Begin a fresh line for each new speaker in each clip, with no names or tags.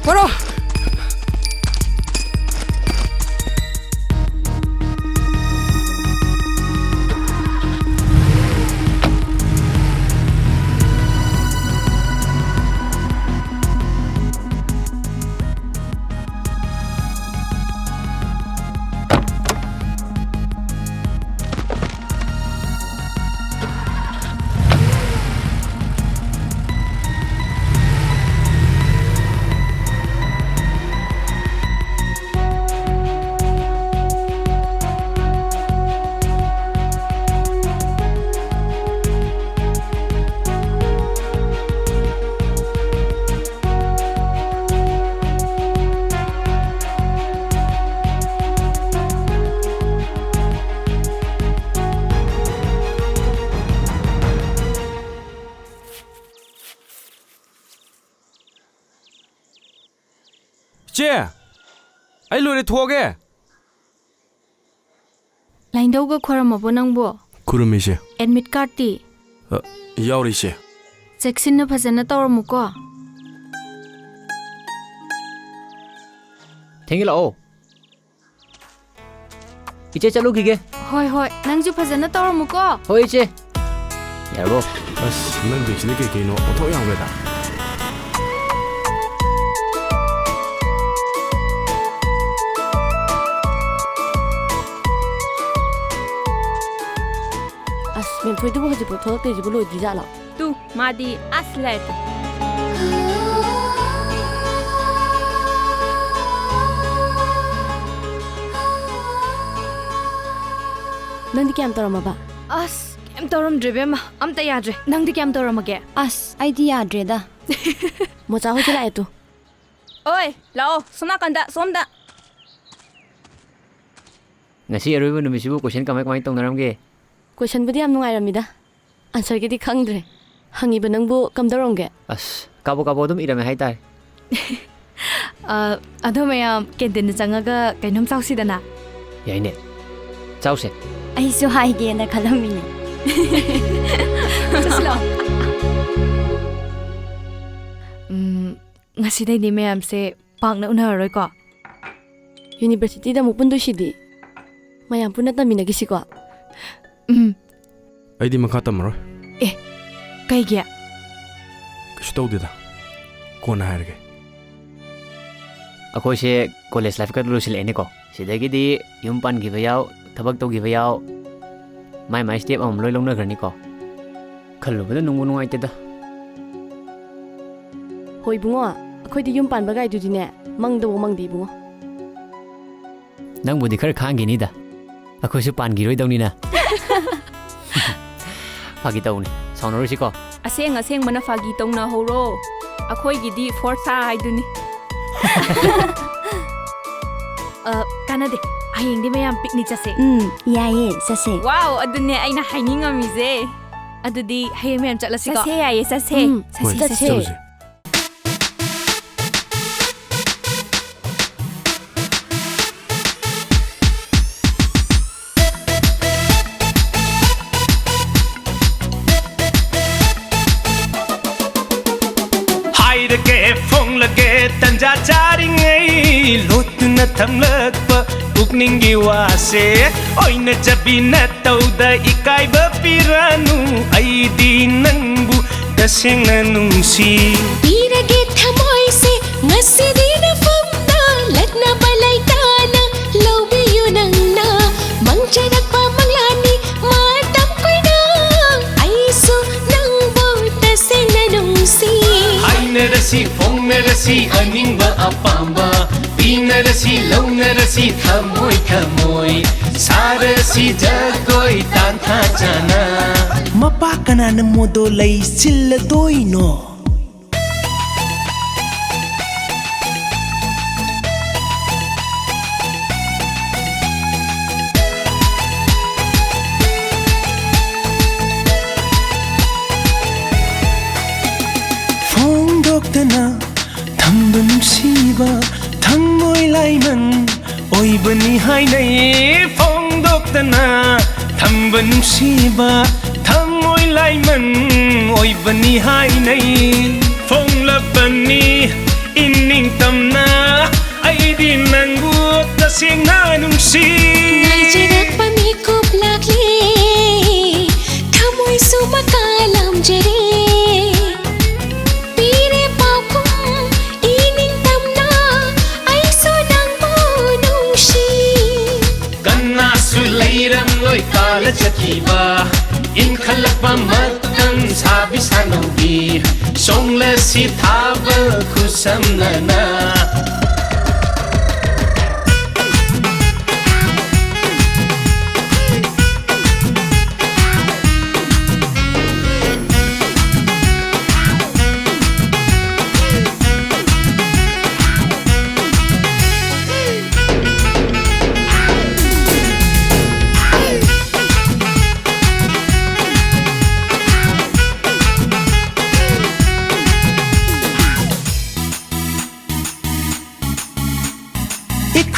Bro! Che, ai lure thoge.
Line dau ga khoram abo nangbo.
Kurumi she.
Admit card ti.
Yauri she.
Section na phajana tawramu ko.
Thank you lao. Iche chalu kige.
Hoi hoi, nangju phajana tawramu ko.
Hoi iche. Yarbo.
Bas, nang bishne ke kino otho yang beta.
Mình phải tu hấp dẫn thôi, thì chỉ lôi đi ra là.
Tu, mà đi aslet.
Nang di kem toram ba?
As, kem toram drive ma. Am ta yadre. Nang di kem toram age.
As, idea adre da. Mo cha ho chila etu.
Oi, lao, sona kanda, somda.
Ngasi aroiba numisibu question kamai tongnaramge.
Question budi am nungairamida. Answer ke di khangdre. Hangiba nangbu kamdarongge.
As, kabo dum irame haitai.
Ado mayam KAYDEN changaga kainom chausidana.
Yaine. Chause.
Ai su haige na khalamine.
Chaslo. Ngasi dai ni mayam se pangna unaroi ko.
University da mupun du shidi. Mayam puna tamina gisi ko.
Ai di makha tamro.
Eh, kai gya.
Kishto dida. Kona harge.
Ako se college life ka lusil ene ko. Sidagi di yumpan gi bayaw, thabak to gi bayaw. Mai step am loi longna garni ko. Khallu bada nungu nungai te da.
Hoi bungo, akhoi di yum pan ba gai du di ne. Mang do mang di bungo.
Nang budi khar khangi ni da. Ako se pan gi roi dawni na. Fagi tawni. Saunaro si ko.
Aseng mana fagi tong na horo. Akhoi gidi forsa haiduni. Kanade. Ayeng di mayam picnic chase.
Yaye, sase.
Wow, adune aina haininga mize. Adudi hayem mayam chatlasi ko. Sase yaye sase.
Sase.
lage tanja charingai lotna thamlakpa pukningi wase oina jabina tauda ikaiba piranu aidi nangbu tasengna nungsi
pirage thamoise ngasidina famna latna balaitana lobiyu nangna mangcharakpa manglani matam koina aisu nangbu tasengna nungsi
ainarasi fongnarasi aningba apamba pinarasi launarasi thamoi thamoi sarasi jagoi tantha chana mapa kanana modo lai silladoino phong thamba nungsiba thangmoi laiman oibani hainai phong doktana ꯊꯝꯕ ꯅꯨꯡꯁꯤꯕ ꯊꯃꯣꯏ ꯂꯥꯏꯃꯟ ꯑꯣꯏꯕꯅꯤ ꯍꯥꯏꯅꯩ ꯐꯣꯡꯂꯕꯅꯤ ꯏꯅꯤꯡ ꯇꯝꯅ ꯑꯩꯗꯤ ꯅꯪꯕꯨ ꯇꯁꯦꯡꯅ ꯅꯨꯡꯁꯤ
ꯉꯥꯏꯖꯔꯛꯄ ꯃꯤꯀꯨꯞ ꯂꯥꯛꯂꯦ ꯊꯃꯣꯏꯁꯨ ꯃꯀꯥ ꯂꯥꯝꯖꯔꯦ ꯄꯤꯔꯦ ꯄꯥꯎꯈꯨꯝ ꯏꯅꯤꯡ ꯇꯝꯅ ꯑꯩꯁꯨ ꯅꯪꯕꯨ ꯅꯨꯡꯁꯤ
ꯀꯅꯥꯁꯨ ꯂꯩꯔꯝꯂꯣꯏ ꯀꯥꯜꯂ ꯆꯠꯈꯤꯕ ꯏꯟꯈꯠꯂꯛꯄ ꯃꯇꯝ ꯁꯥꯕꯤ ꯁꯥꯅꯧꯕꯤ ꯁꯣꯡꯂꯁꯤ ꯊꯥꯕ ꯈꯨꯠꯁꯝꯅꯅ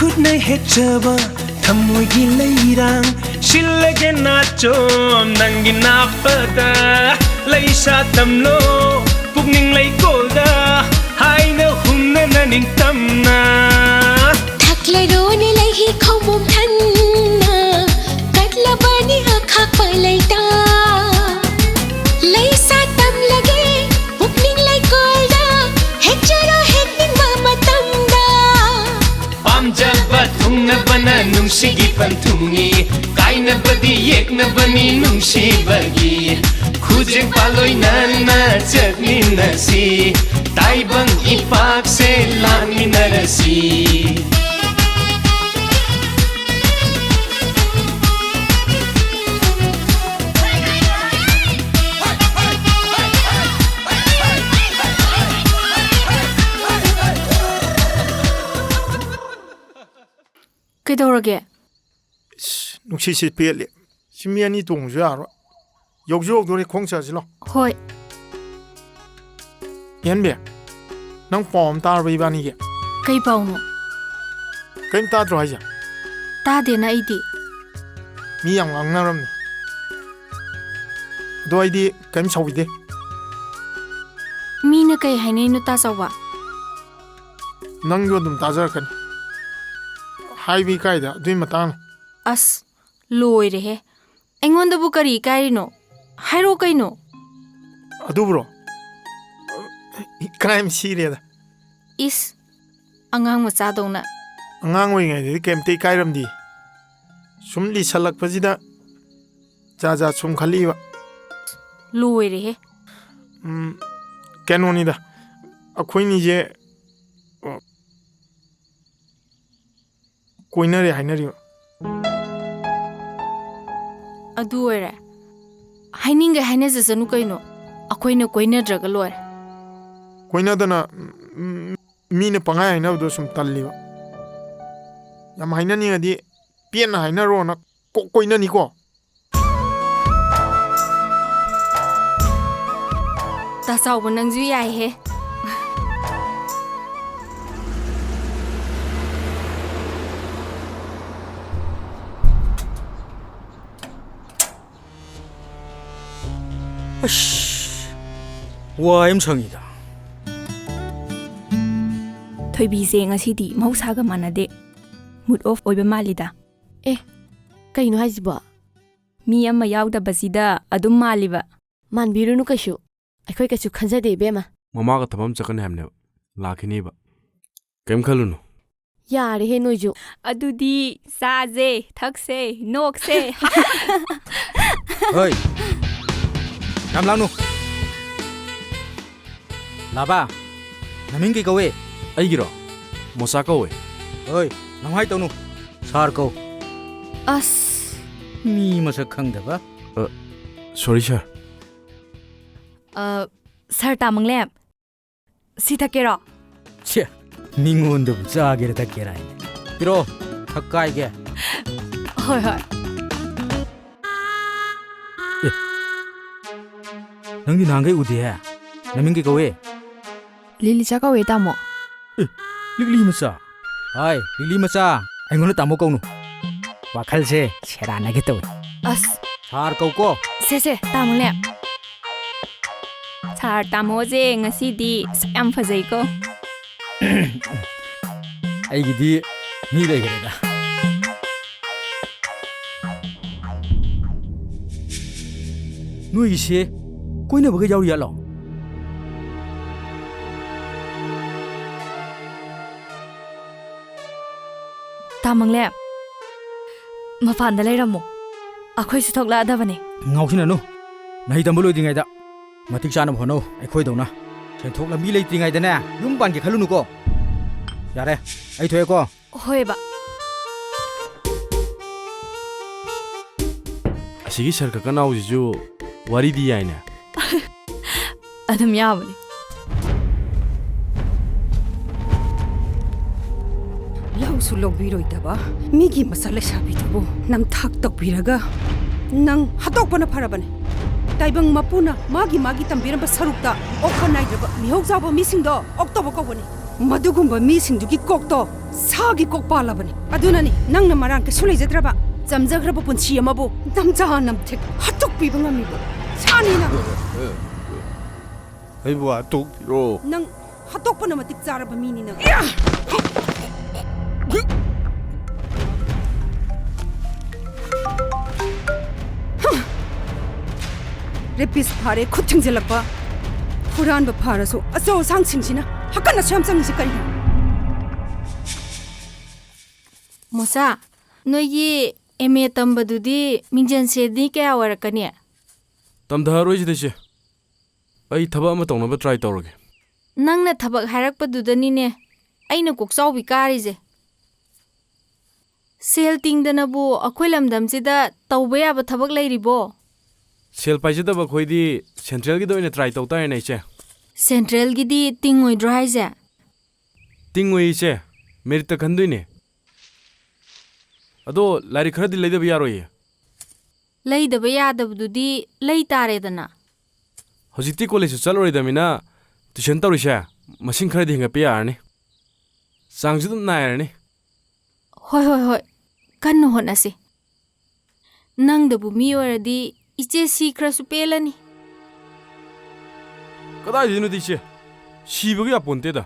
ꯈꯨꯠꯅ ꯍꯦꯛꯆꯕ ꯊꯃꯣꯏꯒꯤ ꯂꯩꯔꯥꯡ ꯁꯤꯜꯂꯒꯦ ꯅꯥꯆꯣ ꯅꯪꯒꯤ ꯅꯥꯞꯄꯗ ꯂꯩꯁꯥ ꯇꯝꯂꯣ ꯄꯨꯛꯅꯤꯡ ꯂꯩꯀꯣꯜꯗ ꯍꯥꯏꯅ ꯍꯨꯝꯅꯅ ꯅꯤꯡꯇꯝꯅ
ꯊꯛꯂꯔꯣꯅꯦ ꯂꯩꯍꯤ ꯈꯧꯃꯨꯝ ꯊꯟꯅ ꯀꯠꯂꯕꯅꯤ ꯑꯈꯥꯛꯄ ꯂꯩꯇꯥ ꯂꯩꯁꯥ ꯇꯝꯂꯒꯦ ꯄꯨꯛꯅꯤꯡ ꯂꯩꯀꯣꯜꯗ ꯍꯦꯛꯆꯔꯣ ꯍꯦꯛꯅꯤꯡꯕ ꯃꯇꯝꯗ
ꯄꯥꯝꯖꯕ ꯊꯨꯡꯅꯕꯅ ꯅꯨꯡꯁꯤꯒꯤ ꯄꯟꯊꯨꯡꯅꯤ ꯀꯥꯏꯅꯕꯗꯤ ꯌꯦꯛꯅꯕꯅꯤ ꯅꯨꯡꯁꯤꯕꯒꯤ ꯈꯨꯖꯦꯡ ꯄꯥꯂꯣꯏꯅꯅ ꯆꯠꯃꯤꯟꯅꯁꯤ ꯇꯥꯏꯕꯪ ꯏꯄꯥꯛꯁꯦ ꯂꯥꯟꯃꯤꯟꯅꯔꯁꯤ
ꯀꯩꯗꯧꯔꯒꯦ
ꯅꯨꯡꯁꯤꯠꯁꯤ ꯄꯦꯠꯂꯦ ꯁꯤ ꯃꯤ ꯑꯅꯤ ꯇꯣꯡꯕꯁꯨ ꯌꯥꯔꯣꯏ ꯌꯧꯁꯨ ꯌꯧꯗꯣꯔꯦ ꯈꯣꯡ ꯆꯠꯁꯤꯂꯣ
ꯍꯣꯏ
ꯌꯦꯟꯕꯤ ꯅꯪ ꯄꯥꯎ ꯑꯃ ꯇꯥꯔꯕ ꯏꯕꯥꯅꯤꯒꯤ
ꯀꯩ ꯄꯥꯎꯅꯣ
ꯀꯔꯤꯝ ꯇꯥꯗ꯭ꯔꯣ ꯍꯥꯏꯁꯦ
ꯇꯥꯗꯦꯅ ꯑꯩꯗꯤ
ꯃꯤ ꯌꯥꯝ ꯉꯥꯡꯅꯔꯝꯅꯤ ꯑꯗꯣ ꯑꯩꯗꯤ ꯀꯔꯤꯝ ꯁꯧꯕꯤꯗꯦ
ꯃꯤꯅ ꯀꯩ ꯍꯥꯏꯅꯩꯅꯣ ꯇꯥꯆꯧꯕ
ꯅꯪꯁꯨ ꯑꯗꯨꯝ ꯇꯥꯖꯔꯛꯀꯅꯤ ꯍꯥꯏꯕꯤ ꯀꯥꯏꯗ ꯑꯗꯨꯏ ꯃꯇꯥꯡꯅ
ꯑꯁ ꯂꯣꯏꯔꯦꯍꯦ ꯑꯩꯉꯣꯟꯗꯕꯨ ꯀꯔꯤ ꯏꯀꯥꯏꯔꯤꯅꯣ ꯍꯥꯏꯔꯣ ꯀꯩꯅꯣ
ꯑꯗꯨꯕꯨꯔꯣ ꯀ꯭ꯔꯥꯏꯝ ꯁꯤꯔꯦꯗ
ꯏꯁ ꯑꯉꯥꯡ ꯃꯆꯥꯗꯧꯅ
ꯑꯉꯥꯡ ꯑꯣꯏꯔꯤꯉꯩꯗꯗꯤ ꯀꯩꯝꯇ ꯏꯀꯥꯏꯔꯝꯗꯦ ꯁꯨꯝ ꯂꯤꯁꯜꯂꯛꯄꯁꯤꯗ ꯖꯥꯠ ꯖꯥꯠ ꯁꯨꯝ ꯈꯜꯂꯤꯕ
ꯂꯣꯏꯔꯦꯍꯦ
ꯀꯩꯅꯣꯅꯤꯗ ꯑꯩꯈꯣꯏꯅꯤꯁꯦ ꯀꯣꯏꯅꯔꯦ ꯍꯥꯏꯅꯔꯤꯕ
ꯑꯗꯨ ꯑꯣꯏꯔꯦ ꯍꯥꯏꯅꯤꯡꯒꯦ ꯍꯥꯏꯅꯖꯁꯅꯨ ꯀꯩꯅꯣ ꯑꯩꯈꯣꯏꯅ ꯀꯣꯏꯅꯗ꯭ꯔꯒ ꯂꯣꯏꯔꯦ
ꯀꯣꯏꯅꯗꯅ ꯃꯤꯅ ꯄꯪꯍꯥꯏ ꯍꯥꯏꯅꯕꯗꯣ ꯁꯨꯝ ꯇꯜꯂꯤꯕ ꯌꯥꯝ ꯍꯥꯏꯅꯅꯤꯡꯉꯗꯤ ꯄꯦꯟꯅ ꯍꯥꯏꯅꯔꯣꯅ ꯀꯣꯛ ꯀꯣꯏꯅꯅꯤꯀꯣ
ꯇꯥꯆꯧꯕ ꯅꯪꯁꯨ ꯌꯥꯏꯍꯦ
ꯋꯥ ꯌꯥꯝ ꯁꯪꯉꯤꯗ
ꯊꯣꯏꯕꯤꯁꯦ ꯉꯁꯤꯗꯤ ꯃꯍꯧꯁꯥꯒ ꯃꯥꯟꯅꯗꯦ ꯃꯨꯠ ꯑꯣꯐ ꯑꯣꯏꯕ ꯃꯥꯜꯂꯤꯗ
ꯀꯩꯅꯣ ꯍꯥꯏꯁꯤꯕꯣ
ꯃꯤ ꯑꯃ ꯌꯥꯎꯗꯕꯁꯤꯗ ꯑꯗꯨꯝ ꯃꯥꯜꯂꯤꯕ
ꯃꯥꯟꯕꯤꯔꯨꯅꯨ ꯀꯩꯁꯨ ꯑꯩꯈꯣꯏ ꯀꯩꯁꯨ ꯈꯟꯖꯗꯦ ꯏꯕꯦꯝꯃ
ꯃꯃꯥꯒ ꯊꯕꯛ ꯑꯃ ꯆꯠꯀꯅꯤ ꯍꯥꯏꯕꯅꯦꯕ ꯂꯥꯛꯈꯤꯅꯦꯕ ꯀꯩꯝ ꯈꯜꯂꯨꯅꯨ
ꯌꯥꯔꯦꯍꯦ ꯅꯣꯏꯁꯨ
ꯑꯗꯨꯗꯤ ꯆꯥꯁꯦ ꯊꯛꯁꯦ ꯅꯣꯛꯁꯦ
ꯍꯣꯏ ꯌꯥꯝ ꯂꯥꯡꯅꯨ ꯂꯥꯕꯥ ꯅꯃꯤꯡ ꯀꯩ ꯀꯧꯋꯦ
ꯑꯩꯒꯤꯔꯣ ꯃꯣꯆꯥ ꯀꯧꯋꯦ
ꯍꯣꯏ ꯅꯝꯍꯥꯏ ꯇꯧꯅꯨ ꯁꯥꯔ ꯀꯧ
ꯑꯁ
ꯃꯤ ꯃꯁꯛ ꯈꯪꯗꯕ
ꯁꯣꯔꯤ ꯁꯥꯔ
ꯁꯥꯔ ꯇꯥꯃꯪꯂꯦꯝ ꯁꯤ ꯊꯛꯀꯦꯔꯣ
ꯁꯦ ꯃꯤꯉꯣꯟꯗꯕꯨ ꯆꯥꯒꯦꯔ ꯊꯛꯀꯦꯔ ꯍꯥꯏꯅꯦ ꯄꯤꯔꯣ ꯊꯛꯀꯥꯏꯒꯦ
ꯍꯣꯏ ꯍꯣꯏ
ꯅꯪꯗꯤ ꯅꯍꯥꯟꯈꯩ ꯎꯗꯦꯍꯦ ꯅꯃꯤꯡ ꯀꯩ ꯀꯧꯋꯦ
ꯂꯤꯂꯤꯆꯥ ꯀꯧꯋꯦ ꯇꯥꯃꯣ
ꯂꯤꯛꯂꯤ ꯃꯆꯥ ꯍꯥꯏ ꯂꯤꯛꯂꯤ ꯃꯆꯥ ꯑꯩꯉꯣꯟꯗ ꯇꯥꯃꯣ ꯀꯧꯅꯨ ꯋꯥꯈꯜꯁꯦ ꯁꯦꯔꯥꯟꯅꯒꯦ ꯇꯧꯋꯦ
ꯑꯁ
Sar kau ko.
Se tamulep.
Sar tamoje ngasidi sayam fazai ko.
Ai gidi ni dai gare da. Nui se koi na baga yauri ya lo.
Tamanglep. Mapanda leiramo. Akhoi su thokla adabane.
Ngau sina no. Nahi tambul oi dingai da. Matik chana phono ai khoi dona. Chen thok lambi lei tingai da na. Yum pan ke khalu nu ko. Yare. Ai thoe ko.
Hoi ba.
ꯑꯁꯤꯒꯤ ꯁꯔꯀ ꯀꯅꯥꯎꯁꯤꯁꯨ ꯋꯥꯔꯤꯗꯤ ꯌꯥꯏꯅꯦ
ꯑꯗꯨꯝ ꯌꯥꯕꯅꯤ
ꯂꯧꯁꯨ ꯂꯧꯕꯤꯔꯣꯏꯗꯕ ꯃꯤꯒꯤ ꯃꯆꯥ ꯂꯩꯁꯥꯕꯤꯗꯨꯕꯨ ꯅꯝꯊꯥꯛ ꯇꯧꯕꯤꯔꯒ ꯅꯪ ꯍꯥꯠꯇꯣꯛꯄꯅ ꯐꯔꯕꯅꯤ ꯇꯥꯏꯕꯪ ꯃꯄꯨꯅ ꯃꯥꯒꯤ ꯇꯝꯕꯤꯔꯝꯕ ꯁꯔꯨꯛꯇ ꯑꯣꯛꯄ ꯅꯥꯏꯗ꯭ꯔꯕ ꯃꯤꯍꯧ ꯆꯥꯕ ꯃꯤꯁꯤꯡꯗꯣ ꯑꯣꯛꯇꯕ ꯀꯧꯕꯅꯤ ꯃꯗꯨꯒꯨꯝꯕ ꯃꯤꯁꯤꯡꯗꯨꯒꯤ ꯀꯣꯛꯇꯣ ꯁꯥꯒꯤ ꯀꯣꯛ ꯄꯥꯜꯂꯕꯅꯤ ꯑꯗꯨꯅꯅꯤ ꯅꯪꯅ ꯃꯔꯥꯟ ꯀꯩꯁꯨ ꯂꯩꯖꯗ꯭ꯔꯕ ꯆꯝꯖꯈ꯭ꯔꯕ ꯄꯨꯟꯁꯤ ꯑꯃꯕꯨ ꯅꯝꯖꯥ ꯅꯝꯊꯦꯛ ꯍꯥꯠꯇꯣꯛꯄꯤꯕ ꯉꯝꯃꯤꯕ ꯁꯥꯅꯤꯅ
ꯑꯩꯕꯨ ꯍꯥꯠꯇꯣꯛꯄꯤꯔꯣ
ꯅꯪ ꯍꯥꯠꯇꯣꯛꯄꯅ ꯃꯇꯤꯛ ꯆꯥꯔꯕ ꯃꯤꯅꯤ ꯅꯪ ꯔꯦꯄꯤꯁ ꯐꯥꯔꯦ ꯈꯨꯠ ꯊꯤꯡꯖꯤꯜꯂꯛꯄ ꯍꯨꯔꯥꯟꯕ ꯐꯥꯔꯁꯨ ꯑꯆꯧ ꯑꯁꯥꯡꯁꯤꯡꯁꯤꯅ ꯍꯛꯀꯟꯅ ꯁꯨꯌꯥꯝ ꯆꯪꯉꯤꯁꯤ ꯀꯔꯤꯅꯣ
ꯃꯣꯁꯥ ꯅꯣꯏꯒꯤ MA ꯇꯝꯕꯗꯨꯗꯤ ꯃꯤꯡꯖꯟꯁꯦꯗꯤ ꯀꯌꯥ ꯑꯣꯏꯔꯛꯀꯅꯤ
ꯇꯝꯊꯔꯣꯏꯁꯤꯗ ꯏꯆꯦ ꯑꯩ ꯊꯕꯛ ꯑꯃ ꯇꯧꯅꯕ ꯇ꯭ꯔꯥꯏ ꯇꯧꯔꯒꯦ
ꯅꯪꯅ ꯊꯕꯛ ꯍꯥꯏꯔꯛꯄꯗꯨꯗꯅꯤꯅꯦ ꯑꯩꯅ ꯀꯣꯛꯆꯥꯎꯕꯤ ꯀꯥꯔꯤꯁꯦ ꯁꯦꯜ ꯇꯤꯡꯗꯅꯕꯨ ꯑꯩꯈꯣꯏ ꯂꯝꯗꯝꯁꯤꯗ ꯇꯧꯕ ꯌꯥꯕ ꯊꯕꯛ ꯂꯩꯔꯤꯕꯣ
ꯁꯦꯜ ꯄꯥꯏꯖꯗꯕ ꯑꯩꯈꯣꯏꯗꯤ ꯁꯦꯟꯇ꯭ꯔꯦꯜꯒꯤꯗ ꯑꯣꯏꯅ ꯇ꯭ꯔꯥꯏ ꯇꯧ ꯇꯥꯔꯦꯅꯦ ꯏꯆꯦ
ꯁꯦꯟꯇ꯭ꯔꯦꯜꯒꯤꯗꯤ ꯇꯤꯡꯉꯣꯏꯗ꯭ꯔꯣ ꯍꯥꯏꯁꯦ
ꯇꯤꯡꯉꯣꯏ ꯏꯆꯦ ꯃꯦꯔꯤꯠꯇ ꯈꯟꯗꯣꯏꯅꯦ ꯑꯗꯣ ꯂꯥꯏꯔꯤꯛ ꯈꯔꯗꯤ ꯂꯩꯗꯕ ꯌꯥꯔꯣꯏꯌꯦ
ꯂꯩꯗꯕ ꯌꯥꯗꯕꯗꯨꯗꯤ ꯂꯩ ꯇꯥꯔꯦꯗꯅ
ꯍꯧꯖꯤꯛꯇꯤ ꯀꯣꯂꯦꯖꯁꯨ ꯆꯠꯂꯔꯣꯏꯗꯕꯅꯤꯅ ꯇꯨꯏꯁꯟ ꯇꯧꯔꯤꯁꯦ ꯃꯁꯤꯡ ꯈꯔꯗꯤ ꯍꯦꯟꯒꯠꯄ ꯌꯥꯔꯅꯤ ꯆꯥꯡꯁꯨ ꯑꯗꯨꯝ ꯅꯥꯏꯔꯅꯤ
ꯍꯣꯏ ꯀꯟꯅ ꯍꯣꯠꯅꯁꯤ ꯅꯪꯗꯕꯨ ꯃꯤ ꯑꯣꯏꯔꯗꯤ ꯏꯆꯦ ꯁꯤꯈ꯭ꯔꯁꯨ ꯄꯦꯜꯂꯅꯤ
ꯀꯗꯥꯏꯗꯩꯅꯣꯗꯤ ꯏꯆꯦ ꯁꯤꯕꯒ ꯌꯥꯄꯣꯟꯇꯦꯗ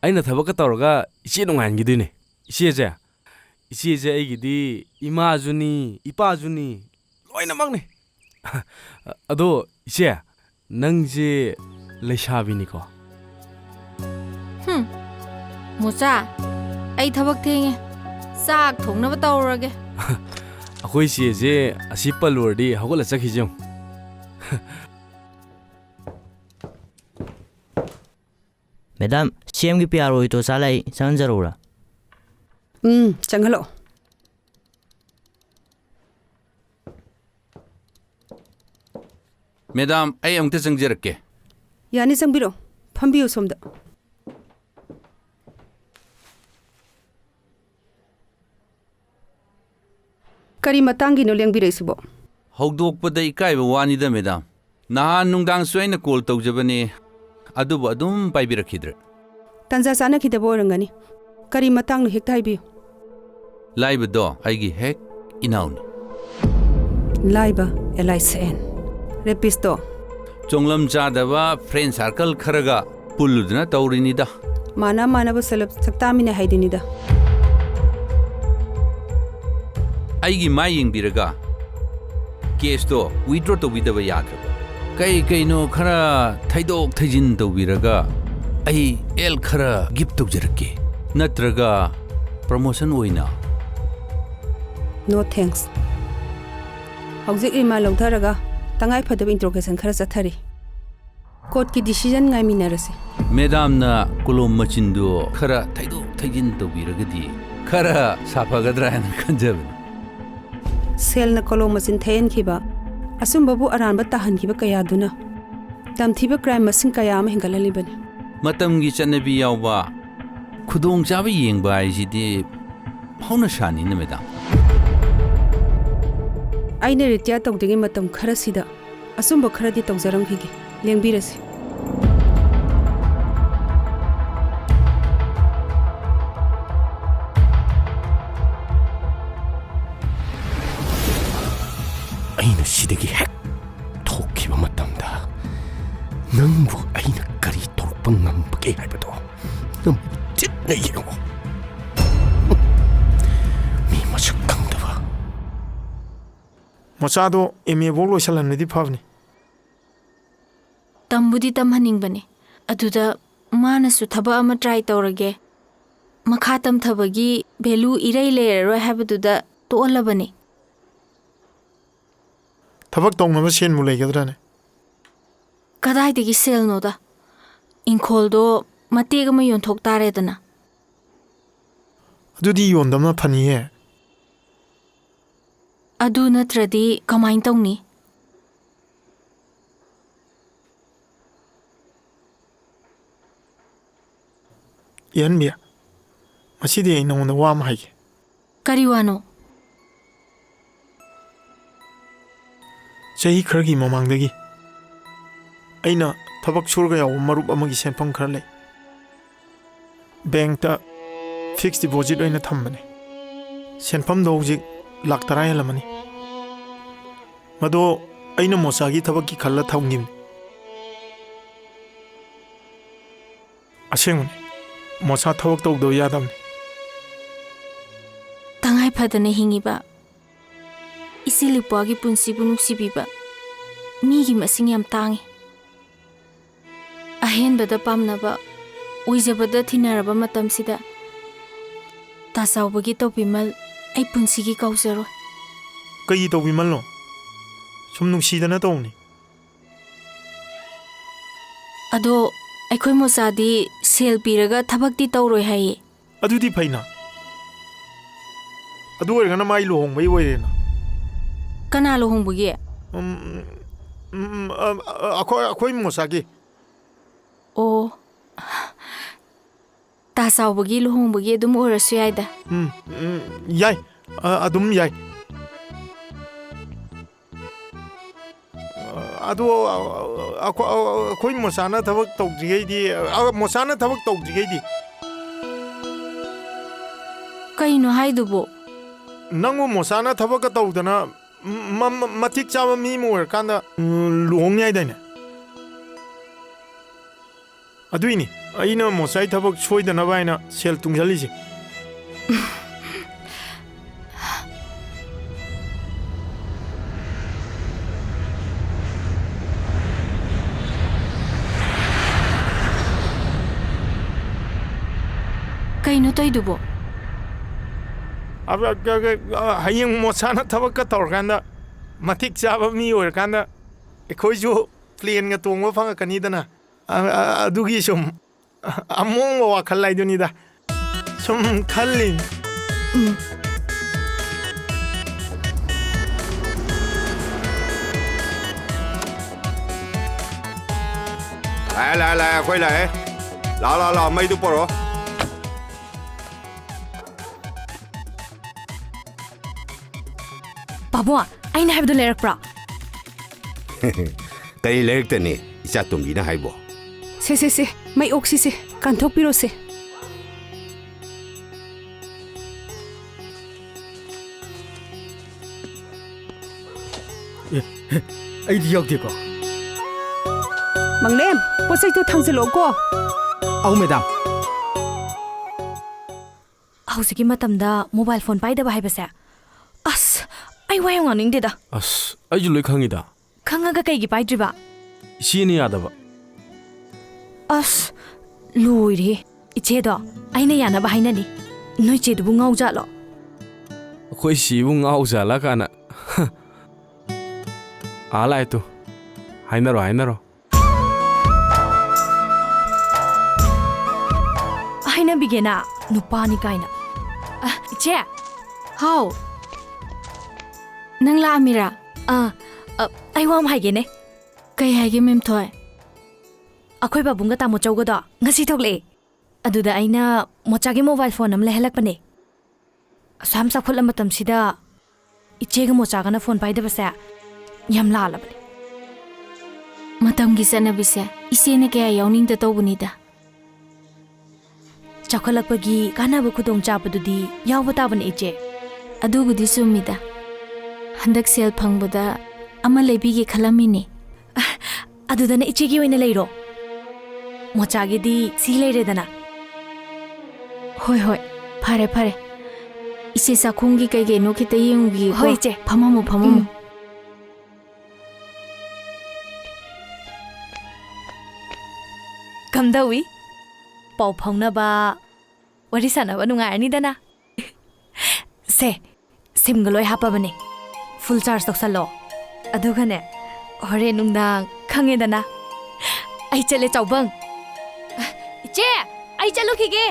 ꯑꯩꯅ ꯊꯕꯛꯀ ꯇꯧꯔꯒ ꯏꯆꯦ ꯅꯨꯡꯉꯥꯏꯍꯟꯈꯤꯗꯣꯏꯅꯦ ꯏꯆꯦꯁꯦ ꯑꯩꯒꯤꯗꯤ ꯏꯃꯥꯖꯨꯅꯤ ꯏꯄꯥꯖꯨꯅꯤ ꯂꯣꯏꯅꯃꯛꯅꯤ ꯑꯗꯣ ꯏꯆꯦ ꯅꯪꯁꯦ ꯂꯩꯁꯥꯕꯤꯅꯤꯀꯣ
ꯃꯣꯆꯥ ꯑꯩ ꯊꯕꯛ ꯊꯦꯡꯉꯦ ꯆꯥꯛ ꯊꯣꯡꯅꯕ ꯇꯧꯔꯒꯦ
ꯑꯩꯈꯣꯏ ꯆꯦꯁꯦ ꯑꯁꯤ ꯄꯜꯂꯨꯔꯗꯤ ꯍꯧꯒꯠꯂ ꯆꯠꯈꯤꯁꯦ ꯌꯦꯡꯉꯨ
Madam, CMꯒꯤ PRO ito salay ꯆꯪꯍꯟꯖꯔꯧꯔꯥ?
ꯆꯪꯍꯜꯂꯣ
Madam, ꯑꯩ ꯑꯃꯨꯛꯇ ꯆꯪꯖꯔꯛꯀꯦ
ꯌꯥꯅꯤ ꯆꯪꯕꯤꯔꯣ ꯐꯝꯕꯤꯌꯨ ꯁꯣꯝꯗ ꯀꯔꯤ ꯃꯇꯥꯡꯒꯤꯅꯣ ꯂꯦꯡꯕꯤꯔꯛꯏꯁꯤꯕꯣ
ꯍꯧꯗꯣꯛꯄꯗ ꯏꯀꯥꯏꯕ ꯋꯥꯅꯤꯗ ꯃꯦꯗꯥꯝ ꯅꯍꯥꯟ ꯅꯨꯡꯗꯥꯡꯁꯨ ꯑꯩꯅ ꯀꯣꯜ ꯇꯧꯖꯕꯅꯤ ꯑꯗꯨꯕꯨ ꯑꯗꯨꯝ ꯄꯥꯏꯕꯤꯔꯛꯈꯤꯗ꯭ꯔꯦ
ꯇꯟꯖꯥ ꯆꯥꯅꯈꯤꯗꯕ ꯑꯣꯏꯔꯝꯒꯅꯤ ꯀꯔꯤ ꯃꯇꯥꯡꯅꯣ ꯍꯦꯛꯇ ꯍꯥꯏꯕꯤꯌꯨ
ꯂꯥꯏꯕꯗꯣ ꯑꯩꯒꯤ ꯍꯦꯛ ꯏꯅꯥꯎꯅꯤ
ꯂꯥꯏꯕ LISHAN ꯔꯦꯄꯤꯁꯇꯣ
ꯆꯣꯡꯂꯝ ꯆꯥꯗꯕ ꯐ꯭ꯔꯦꯟ ꯁꯥꯔꯀꯜ ꯈꯔꯒ ꯄꯨꯜꯂꯨꯗꯅ ꯇꯧꯔꯤꯅꯤꯗ
ꯃꯥꯟꯅꯕ ꯁꯛꯇꯥꯃꯤꯟꯅ ꯍꯥꯏꯗꯨꯅꯤꯗ
ꯑꯩꯒꯤ ꯃꯥꯏ ꯌꯦꯡꯕꯤꯔꯒ ꯀꯦꯁꯇꯣ ꯋꯤꯗ꯭ꯔꯣ ꯇꯧꯕꯤꯗꯕ ꯌꯥꯗ꯭ꯔꯕ ꯀꯩꯅꯣ ꯈꯔ ꯊꯩꯗꯣꯛ ꯊꯩꯖꯤꯟ ꯇꯧꯕꯤꯔꯒ ꯑꯩ ꯑꯦꯜ ꯈꯔ ꯒꯤꯐ ꯇꯧꯖꯔꯛꯀꯦ ꯅꯠꯇ꯭ꯔꯒ ꯄ꯭ꯔꯃꯣꯁꯟ ꯑꯣꯏꯅ
ꯅꯣ ꯊꯦꯡꯛꯁ ꯍꯧꯖꯤꯛ ꯔꯤꯃꯥꯟ ꯂꯧꯊꯔꯒ ꯇꯉꯥꯏ ꯐꯗꯕ ꯏꯟꯇ꯭ꯔꯣꯒꯦꯁꯟ ꯈꯔ ꯆꯠꯊꯔꯤ ꯀꯣꯔꯠꯀꯤ ꯗꯤꯁꯤꯖꯟ ꯉꯥꯏꯃꯤꯟꯅꯔꯁꯤ
ꯃꯦꯗꯥꯝꯅ ꯀꯣꯂꯣꯝ ꯃꯆꯤꯟꯗꯣ ꯈꯔ ꯊꯩꯗꯣꯛ ꯊꯩꯖꯤꯟ ꯇꯧꯕꯤꯔꯒꯗꯤ ꯈꯔ ꯁꯥꯐꯒꯗ꯭ꯔꯥ ꯍꯥꯏꯅ ꯈꯟꯖꯕꯅꯤ
ꯁꯦꯜꯅ ꯀꯣꯂꯣꯝ ꯃꯆꯤꯟ ꯊꯩꯍꯟꯈꯤꯕ ꯑꯆꯨꯝꯕꯕꯨ ꯑꯔꯥꯟꯕ ꯇꯥꯍꯟꯈꯤꯕ ꯀꯌꯥꯗꯨꯅ ꯇꯝꯊꯤꯕ ꯀ꯭ꯔꯥꯏꯝ ꯃꯁꯤꯡ ꯀꯌꯥ ꯑꯃ ꯍꯦꯟꯒꯠꯍꯜꯂꯤꯕꯅꯤ
ꯃꯇꯝꯒꯤ ꯆꯠꯅꯕꯤ ꯌꯥꯎꯕ ꯈꯨꯗꯣꯡꯆꯥꯕ ꯌꯦꯡꯕ ꯍꯥꯏꯁꯤꯗꯤ ꯍꯧꯅꯁꯥꯅꯤꯅ ꯃꯦꯗꯥꯝ
ꯑꯩꯅ ꯔꯤꯇꯤꯌꯔ ꯇꯧꯗ꯭ꯔꯤꯉꯩ ꯃꯇꯝ ꯈꯔꯁꯤꯗ ꯑꯆꯨꯝꯕ ꯈꯔꯗꯤ ꯇꯧꯖꯔꯝꯈꯤꯒꯦ ꯂꯦꯡꯕꯤꯔꯁꯤ
ꯑꯩꯅ ꯁꯤꯗꯒꯤ ꯍꯦꯛ ꯊꯣꯛꯈꯤꯕ ꯃꯇꯝꯗ ꯅꯪꯕꯨ ꯑꯩꯅ ꯀꯔꯤ ꯇꯧꯔꯛꯄ ꯉꯝꯕꯒꯦ ꯍꯥꯏꯕꯗꯣ ꯅꯪ ꯆꯤꯠꯅ ꯌꯦꯡꯉꯣ. ꯃꯤ ꯃꯁꯛ ꯈꯪꯗꯕ.
ꯃꯆꯥꯗꯣ MA ꯐꯥꯎ ꯂꯣꯏꯁꯤꯜꯍꯟꯕꯗꯤ ꯐꯕꯅꯤ.
ꯇꯝꯕꯨꯗꯤ ꯇꯝꯍꯟꯅꯤꯡꯕꯅꯦ. ꯑꯗꯨꯗ ꯃꯥꯅꯁꯨ ꯊꯕꯛ ꯑꯃ ꯇ꯭ꯔꯥꯏ ꯇꯧꯔꯒꯦ, ꯃꯈꯥ ꯇꯝꯊꯕꯒꯤ ꯚꯦꯂꯨ ꯏꯔꯩ ꯂꯩꯔꯔꯣꯏ ꯍꯥꯏꯕꯗꯨꯗ ꯇꯣꯛꯍꯜꯂꯕꯅꯦ.
ꯊꯕꯛ ꯇꯧꯅꯕ ꯁꯦꯟꯕꯨ ꯂꯩꯒꯗ꯭ꯔꯥꯅꯦ?
ꯀꯗꯥꯏꯗꯒꯤ ꯁꯦꯜꯅꯣꯗ? ꯏꯪꯈꯣꯜꯗꯣ ꯃꯇꯦꯛ ꯑꯃ ꯌꯣꯟꯊꯣꯛ ꯇꯥꯔꯦꯗꯅ.
ꯑꯗꯨꯗꯤ ꯌꯣꯟꯗꯕꯅ ꯐꯅꯤꯍꯦ.
ꯑꯗꯨ ꯅꯠꯇ꯭ꯔꯗꯤ ꯀꯃꯥꯏꯅ ꯇꯧꯅꯤ?
ꯏꯍꯟꯕꯤ, ꯉꯁꯤꯗꯤ ꯑꯩ ꯅꯉꯣꯟꯗ ꯋꯥ ꯑꯃ ꯍꯥꯏꯒꯦ.
ꯀꯔꯤ ꯋꯥꯅꯣ?
ꯆꯍꯤ ꯈꯔꯒꯤ ꯃꯃꯥꯡꯗꯒꯤ ꯑꯩꯅ ꯊꯕꯛ ꯁꯨꯔꯒ ꯌꯥꯎꯕ ꯃꯔꯨꯞ ꯑꯃꯒꯤ ꯁꯦꯟꯐꯝ ꯈꯔ ꯂꯩ. ꯕꯦꯡꯛꯇ ꯐꯤꯛꯁ ꯗꯤꯄꯣꯖꯤꯠ ꯑꯣꯏꯅ ꯊꯝꯕꯅꯦ. ꯁꯦꯟꯐꯝꯗꯣ ꯍꯧꯖꯤꯛ ꯂꯥꯛ 10 ꯍꯦꯜꯂꯝꯃꯅꯤ. ꯃꯗꯣ ꯑꯩꯅ ꯃꯣꯆꯥꯒꯤ ꯊꯕꯛꯀꯤ ꯈꯜꯂ ꯊꯝꯈꯤꯕꯅꯤ. ꯑꯁꯦꯡꯕꯅꯤ, ꯃꯣꯆꯥ ꯊꯕꯛ ꯇꯧꯗꯕ ꯌꯥꯗꯕꯅꯤ.
ꯇꯉꯥꯏ ꯐꯗꯅ ꯍꯤꯡꯉꯤꯕ ꯏꯆꯦꯂꯨꯄꯥꯒꯤ ꯄꯨꯟꯁꯤꯕꯨ ꯅꯨꯡꯁꯤꯕꯤꯕ ꯃꯤꯒꯤ ꯃꯁꯤꯡ ꯌꯥꯝ ꯇꯥꯡꯉꯤ. ꯑꯍꯦꯟꯕꯗ ꯄꯥꯝꯅꯕ, ꯑꯣꯏꯖꯕꯗ ꯊꯤꯅꯔꯕ ꯃꯇꯝꯁꯤꯗ ꯇꯥꯆꯥꯎꯕꯒꯤ ꯇꯧꯕꯤꯃꯜ ꯑꯩ ꯄꯨꯟꯁꯤꯒꯤ ꯀꯥꯎꯖꯔꯣꯏ.
ꯀꯩꯒꯤ ꯇꯧꯕꯤꯃꯜꯅꯣ? ꯁꯨꯝ ꯅꯨꯡꯁꯤꯗꯅ ꯇꯧꯕꯅꯤ.
ꯑꯗꯣ ꯑꯩꯈꯣꯏ ꯃꯣꯆꯥꯗꯤ ꯁꯦꯜ ꯄꯤꯔꯒ ꯊꯕꯛꯇꯤ ꯇꯧꯔꯣꯏ ꯍꯥꯏꯌꯦ.
ꯑꯗꯨꯗꯤ ꯐꯩꯅ. ꯑꯗꯨ ꯑꯣꯏꯔꯒꯅ ꯃꯥꯏ ꯂꯨꯍꯣꯡꯕꯩ ꯑꯣꯏꯔꯦꯅ.
ꯀꯅꯥ ꯂꯨꯍꯣꯡꯕꯒꯤ?
ꯑꯩꯈꯣꯏ ꯃꯣꯆꯥꯒꯤ.
ꯑꯣ, ꯇꯥꯆꯥꯎꯕꯒꯤ ꯂꯨꯍꯣꯡꯕꯒꯤ ꯑꯗꯨꯝ ꯑꯣꯏꯔꯁꯨ ꯌꯥꯏꯗ.
ꯌꯥꯏ, ꯑꯗꯨꯝ ꯌꯥꯏ. ꯑꯗꯣ ꯑꯩꯈꯣই ꯃꯣꯆꯥꯅ ꯊꯕꯛ ꯇꯧꯗ꯭ꯔꯤꯉꯩꯗꯤ
ꯀꯩꯅꯣ ꯍꯥꯏꯗꯨꯕꯣ?
ꯅꯪꯕꯨ ꯃꯣꯆꯥꯅ ꯊꯕꯛꯀ ꯇꯧꯗꯅ ꯃꯇꯤꯛ ꯆꯥꯕ ꯃꯤ ꯑꯃ ꯑꯣꯏꯔꯀꯥꯟꯗ ꯂꯨꯍꯣꯡ ꯌꯥꯏꯗꯥꯏꯅꯦ. ꯑꯗꯨꯏꯅꯤ ꯑꯩꯅ ꯃꯣꯆꯥꯒꯤ ꯊꯕꯛ ꯁꯣꯏꯗꯅꯕ ꯍꯥꯏꯅ ꯁꯦꯜ ꯇꯨꯡꯁꯤꯜꯂꯤꯁꯦ.
ꯀꯩꯅꯣ ꯇꯧꯏꯗꯨꯕꯣ?
ꯍꯌꯦꯡ ꯃꯣꯆꯥꯅ ꯊꯕꯛꯀ ꯇꯧꯔꯀꯥꯟꯗ ꯃꯇꯤꯛ ꯆꯥꯕ ꯃꯤ ꯑꯣꯏꯔꯀꯥꯟꯗ ꯑꯩꯈꯣꯏꯁꯨ ꯄ꯭ꯂꯦꯟꯒ ꯇꯣꯡꯕ ꯐꯪꯉꯛꯀꯅꯤꯗꯅ. ꯑꯗꯨꯒꯤ ꯁꯨꯝ ꯑꯃꯣꯡꯕ ꯋꯥꯈꯜ ꯍꯥꯏꯗꯨꯅꯤꯗ. ꯁꯨꯝ ꯈꯜꯂꯤꯅꯤ.
ꯂꯥꯛꯑꯦ ꯑꯩꯈꯣꯏ ꯂꯥꯛꯑꯦ. ꯂꯥꯛꯑꯣ ꯃꯩꯗꯨ ꯄꯣꯔꯛꯑꯣ.
ꯕꯥꯕꯣ, ꯑꯩꯅ ꯍꯥꯏꯕꯗꯣ ꯂꯩꯔꯛꯄ꯭ꯔꯥ?
ꯀꯔꯤ ꯂꯩꯔꯛꯇꯅꯤ ꯏꯆꯥ ꯇꯣꯝꯕꯤꯅ ꯍꯥꯏꯕꯣ?
ꯁꯦ ꯃꯩ ꯑꯣꯛꯁꯤꯁꯦ ꯀꯥꯟꯊꯣꯛꯄꯤꯔꯣꯁꯦ.
ꯑꯩꯗꯤ ꯌꯥꯎꯗꯦꯀꯣ.
ꯃꯪꯂꯦꯝ, ꯄꯣꯠ ꯆꯩꯗꯣ ꯊꯥꯡꯖꯜꯂꯛꯑꯣꯀꯣ.
ꯑꯧ ꯃꯦꯗꯥꯝ.
ꯍꯧꯖꯤꯛꯀꯤ ꯃꯇꯝꯗ ꯃꯣꯕꯥꯏꯜ ꯐꯣꯟ ꯄꯥꯏꯗꯕ ꯍꯥꯏꯕꯁꯦ, ꯑꯁ, ꯑꯩ ꯋꯥ ꯌꯥꯝ ꯉꯥꯡꯅꯤꯡꯗꯦꯗ.
ꯑꯁ, ꯑꯩꯁꯨ ꯂꯣꯏ ꯈꯪꯉꯤꯗ.
ꯈꯪꯉꯒ ꯀꯩꯒꯤ ꯄꯥꯏꯗ꯭ꯔꯤꯕ?
ꯏꯆꯦꯅ ꯌꯥꯗꯕ.
ꯑꯁ, ꯂꯣꯏꯔꯦ. ꯏꯆꯦꯗꯣ ꯑꯩꯅ ꯌꯥꯅꯕ ꯍꯥꯏꯅꯅꯤ. ꯅꯣꯏ ꯆꯦꯗꯨꯕꯨ ꯉꯥꯎꯖꯥꯠꯂꯣ?
ꯑꯩꯈꯣꯏ ꯁꯤꯕꯨ ꯉꯥꯎꯖꯥꯠꯂ ꯀꯥꯟꯅ. ꯂꯥꯛꯑꯦ ꯇꯨ. ꯍꯥꯏꯅꯔꯣ.
ꯍꯥꯏꯅꯕꯤꯒꯦꯅ, ꯅꯨꯄꯥꯅꯤ ꯀꯥꯏꯅ. ꯏꯆꯦ, ꯍꯥꯎ. ꯅꯪ ꯂꯥꯛꯑꯃꯤꯔꯥ? ꯑꯩ ꯋꯥ ꯑꯃ ꯍꯥꯏꯒꯦꯅꯦ. ꯀꯩ ꯍꯥꯏꯒꯦ ꯃꯦꯝꯊꯣꯏ? ꯑꯩꯈꯣꯏ ꯄꯥꯕꯨꯡꯒ ꯇꯥꯃꯣ ꯆꯧꯒꯗꯣ ꯉꯁꯤ ꯊꯣꯛꯂꯛꯑꯦ. ꯑꯗꯨꯗ ꯑꯩꯅ ꯃꯣꯆꯥꯒꯤ ꯃꯣꯕꯥꯏꯜ ꯐꯣꯟ ꯑꯃ ꯂꯩꯍꯜꯂꯛꯄꯅꯦ. ꯑꯁꯨꯌꯥꯝ ꯆꯥꯎꯈꯠꯂ ꯃꯇꯝꯁꯤꯗ ꯏꯆꯦꯒ ꯃꯣꯆꯥꯒꯅ ꯐꯣꯟ ꯄꯥꯏꯗꯕꯁꯦ ꯌꯥꯝ ꯂꯥꯜꯂꯕꯅꯦ. ꯃꯇꯝꯒꯤ ꯆꯠꯅꯕꯤꯁꯦ ꯏꯆꯦꯅ ꯀꯌꯥ ꯌꯥꯎꯅꯤꯡꯗ ꯇꯧꯕꯅꯤꯗ. ꯆꯥꯎꯈꯠꯂꯛꯄꯒꯤ ꯀꯥꯟꯅꯕ ꯈꯨꯗꯣꯡꯆꯥꯕꯗꯨꯗꯤ ꯌꯥꯎꯕ ꯇꯥꯕꯅꯦ ꯏꯆꯦ. ꯑꯗꯨꯕꯨꯗꯤ ꯆꯨꯝꯃꯤꯗ. Handak sel phangbuda ama leibige khalamini. Adudana ichegi oina leiro. Mochagi di si leiredana. Hoi hoi, phare phare. Ise sakhungi kai ge no khita yengi. Hoi che, phamamu phamamu. Kamdawi? Pau phaungnaba wari sanaba nungairni dana. Se, simga loi hapabane. Full charge toksalo. Adugane, hore nungdang khangedana. Ai chale chawbang. Che, ai chalukige.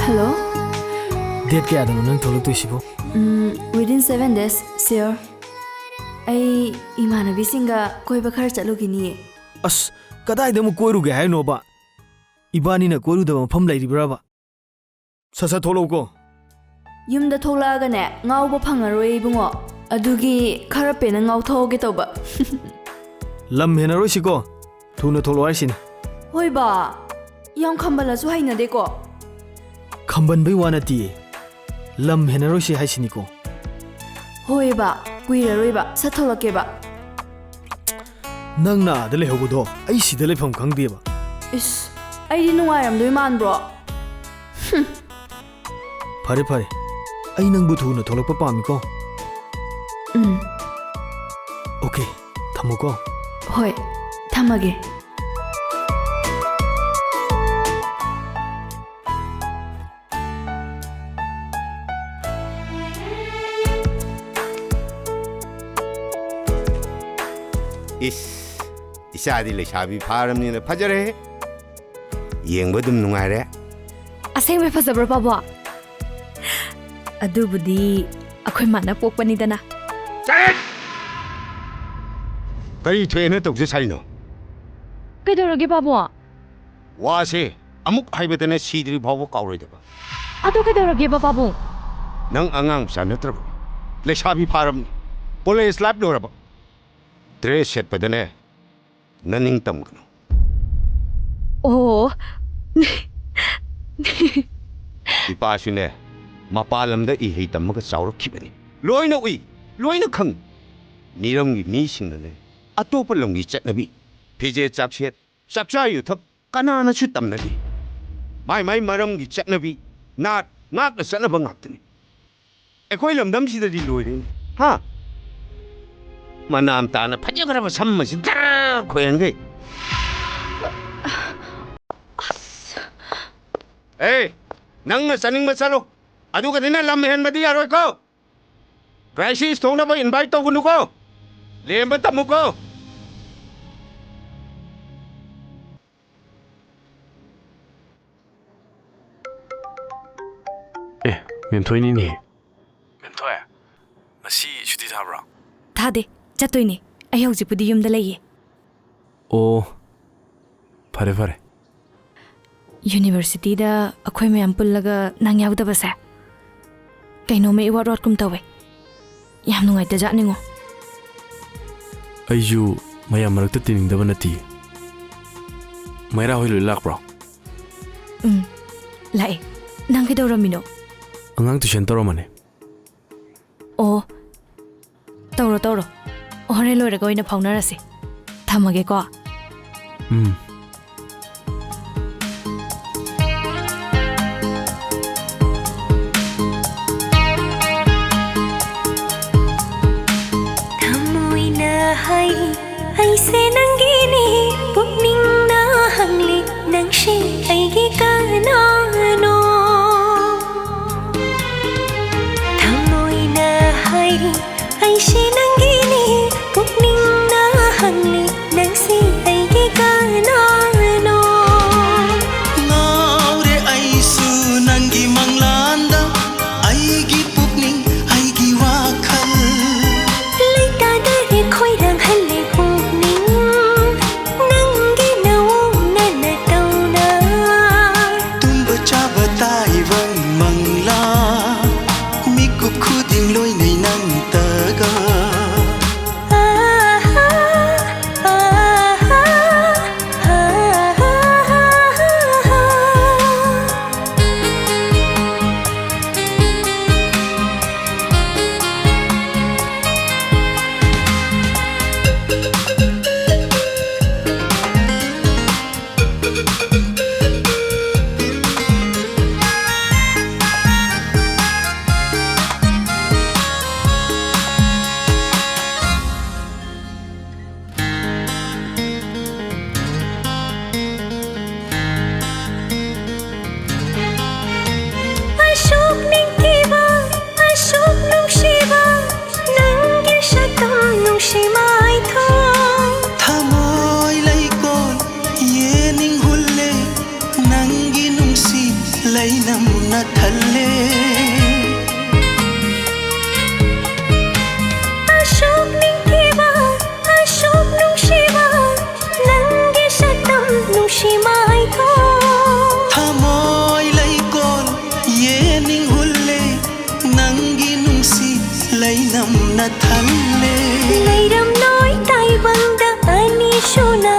Hello?
Date kaya dano nang tholok to sibo?
Within 7 days, sir. Ay imanabi singa koi ba khar chalugini.
As kadai damo koiru ge hai no ba. Ibani na koiru da mafam lairibra ba. Sasa tholok ko.
Yumda tholaga ne ngau ba phangaroi bungo. Adugi kharape na ngau thoge toba.
Lam henaro siko. Thuna tholo aisin.
Hoi ba. Yam khambala su haina de ko.
Khamban bai wana ti. Lam henaro si haisini ko.
Hoi ba. Kuiraroi ba. Satholake ba.
Nang na da le hogudo. Ai si da le pham khang de ba.
Is. Ai di nungairam doi man bro.
Phare phare. Ai nang bu thuna tholok pa pami ko. Okay. Thamu ko.
Hoi. Thamage.
이사디 레샤비 파람니나 파저래 ꯌꯦꯡꯕ ꯑꯗꯨꯝ ꯅꯨꯡꯉꯥꯏꯔꯦ
ꯑꯁꯦꯡꯕ ꯐꯖꯕ꯭ꯔꯣ ꯄꯥꯕꯣ ꯑꯗꯨꯕꯨꯗꯤ ꯑꯩꯈꯣꯏ ꯃꯥꯅ ꯄꯣꯛꯄꯅꯤꯗꯅ
ꯀꯔꯤ ꯊꯣꯛꯑꯦꯅ ꯇꯧꯖ ꯁꯥꯔꯤꯅꯣ
ꯀꯩꯗꯧꯔꯒꯦ ꯄꯥꯕꯣ
ꯋꯥꯁꯦ ꯑꯃꯨꯛ ꯍꯥꯏꯕꯗꯅ ꯁꯤꯗ꯭ꯔꯤ ꯐꯥꯎꯕ ꯀꯥꯎꯔꯣꯏꯗꯕ
ꯑꯗꯨ ꯀꯩꯗꯧꯔꯒꯦꯕ ꯄꯥꯕꯨꯡ
ꯅꯪ ꯑꯉꯥꯡ ꯃꯆꯥ ꯅꯠꯇ꯭ꯔꯕ ꯂꯩꯁꯥꯕꯤ ꯐꯥꯔꯕꯅꯤ ꯀꯣꯂꯦꯖ ꯂꯥꯏꯐ ꯂꯣꯏꯔꯕ ꯗ꯭ꯔꯦꯁ ꯁꯦꯠꯄꯗꯅꯦ ꯅꯅꯤꯡ ꯇꯝꯒꯅꯨ
ꯑꯣ
ꯏꯄꯥꯁꯨꯅꯦ ꯃꯄꯥꯟ ꯂꯝꯗ ꯏꯍꯩ ꯇꯝꯃꯒ ꯆꯥꯎꯔꯛꯈꯤꯕꯅꯤ ꯂꯣꯏꯅ ꯎꯏ ꯂꯣꯏꯅ ꯈꯪ ꯃꯤꯔꯝꯒꯤ ꯃꯤꯁꯤꯡꯅꯅꯦ ꯑꯇꯣꯞꯄ ꯂꯝꯒꯤ ꯆꯠꯅꯕꯤ ꯐꯤꯖꯦꯠ ꯆꯥꯛꯁꯦꯠ ꯆꯥꯛꯆꯥ ꯌꯨꯊꯛ ꯀꯅꯥꯅꯁꯨ ꯇꯝꯅꯗꯦ ꯃꯥꯏ ꯃꯥꯏ ꯃꯔꯝꯒꯤ ꯆꯠꯅꯕꯤ ꯅꯥꯠ ꯉꯥꯛꯅ ꯆꯠꯅꯕ ꯉꯥꯛꯇꯅꯤ ꯑꯩꯈꯣꯏ ꯂꯝꯗꯝꯁꯤꯗꯗꯤ ꯂꯣꯏꯔꯦꯅꯦ ꯍꯥ ꯃꯅꯥꯝ ꯇꯥꯅ ꯐꯖꯈ꯭ꯔꯕ ꯁꯝ ꯑꯁꯤ ꯗꯔ ꯈꯣꯏꯍꯟꯈꯩ ꯑꯦ ꯅꯪꯅ ꯆꯠꯅꯤꯡꯕ ꯆꯠꯂꯣ ꯑꯗꯨꯒ ꯅꯪꯅ ꯂꯝ ꯍꯦꯟꯕꯗꯤ ꯌꯥꯔꯣꯏꯀꯣ ꯀ꯭ꯔꯥꯏꯁꯤꯁ ꯊꯣꯛꯅꯕ ꯏꯟꯚꯥꯏꯠ ꯇꯧꯒꯅꯨꯀꯣ ꯂꯦꯝꯕ ꯇꯝꯃꯨꯀꯣ
ꯑꯦ ꯃꯦꯝꯊꯣꯏꯅꯤꯅꯦ ꯃꯦꯝꯊꯣꯏ ꯉꯁꯤ ꯁꯨꯇꯤ ꯊꯥꯕ꯭ꯔꯣ
ꯊꯥꯗꯦ ꯆꯠꯇꯣꯏꯅꯦ ꯑꯩ ꯍꯧꯖꯤꯛꯄꯨꯗꯤ ꯌꯨꯝꯗ ꯂꯩꯌꯦ
ꯑꯣ ꯐꯔꯦ ꯐꯔꯦ
ꯌꯨꯅꯤꯚꯔꯁꯤꯇꯤꯗ ꯑꯩꯈꯣꯏ ꯃꯌꯥꯝ ꯄꯨꯜꯂꯒ ꯅꯪ ꯌꯥꯎꯗꯕꯁꯦ ꯀꯩꯅꯣꯝꯃ ꯏꯋꯥꯠ ꯋꯥꯠꯀꯨꯝ ꯇꯧꯋꯦ ꯌꯥꯝ ꯅꯨꯡꯉꯥꯏꯇꯖꯥꯠꯅꯤꯉꯣ
ꯑꯩꯁꯨ ꯃꯌꯥꯝ ꯃꯔꯛꯇ ꯇꯤꯟꯅꯤꯡꯗꯕ ꯅꯠꯇꯤꯌꯦ ꯃꯩꯔꯥ ꯍꯣꯏ ꯂꯣꯏ ꯂꯥꯛꯄ꯭ꯔꯣ
ꯂꯥꯛꯑꯦ ꯅꯪ ꯀꯩꯗꯧꯔꯝꯃꯤꯅꯣ
ꯑꯉꯥꯡ ꯇꯨꯏꯁꯟ ꯇꯧꯔꯝꯃꯅꯤ
ꯑꯣ ꯇꯧꯔꯣ ꯇꯧꯔꯣ ꯍꯣꯔꯦꯟ ꯂꯣꯏꯔꯒ ꯑꯣꯏꯅ ꯐꯥꯎꯅꯔꯁꯤ ꯊꯝꯃꯒꯦꯀꯣ
ꯊꯃꯣꯏꯅ ꯍꯥꯏꯔꯤ ꯑꯩꯁꯦ ꯅꯪꯒꯤꯅꯤ ꯄꯨꯛꯅꯤꯡꯅ ꯍꯪꯂꯤ ꯅꯪꯁꯦ ꯑꯩꯒꯤ ꯀꯅꯥꯅꯣ ꯊꯃꯣꯏꯅ ꯍꯥꯏꯔꯤ ꯑꯩꯁꯦ ꯅꯪꯒꯤꯅꯤ ꯄꯨꯛꯅꯤꯡꯅ ꯍꯪꯂꯤ ꯅꯪꯁꯦ ꯑꯩꯒꯤ ꯀꯅꯥꯅꯣ
नमना थल्ले
अशोक निंगीवा अशोक नुंगशीवा नंगे शतम नुंगशीमाई को
थमोय लैकोल ये निंगहुल्ले नंगी नुंगसी लैनमना थल्ले
लैरम नोय ताइबंगदा अनि शोना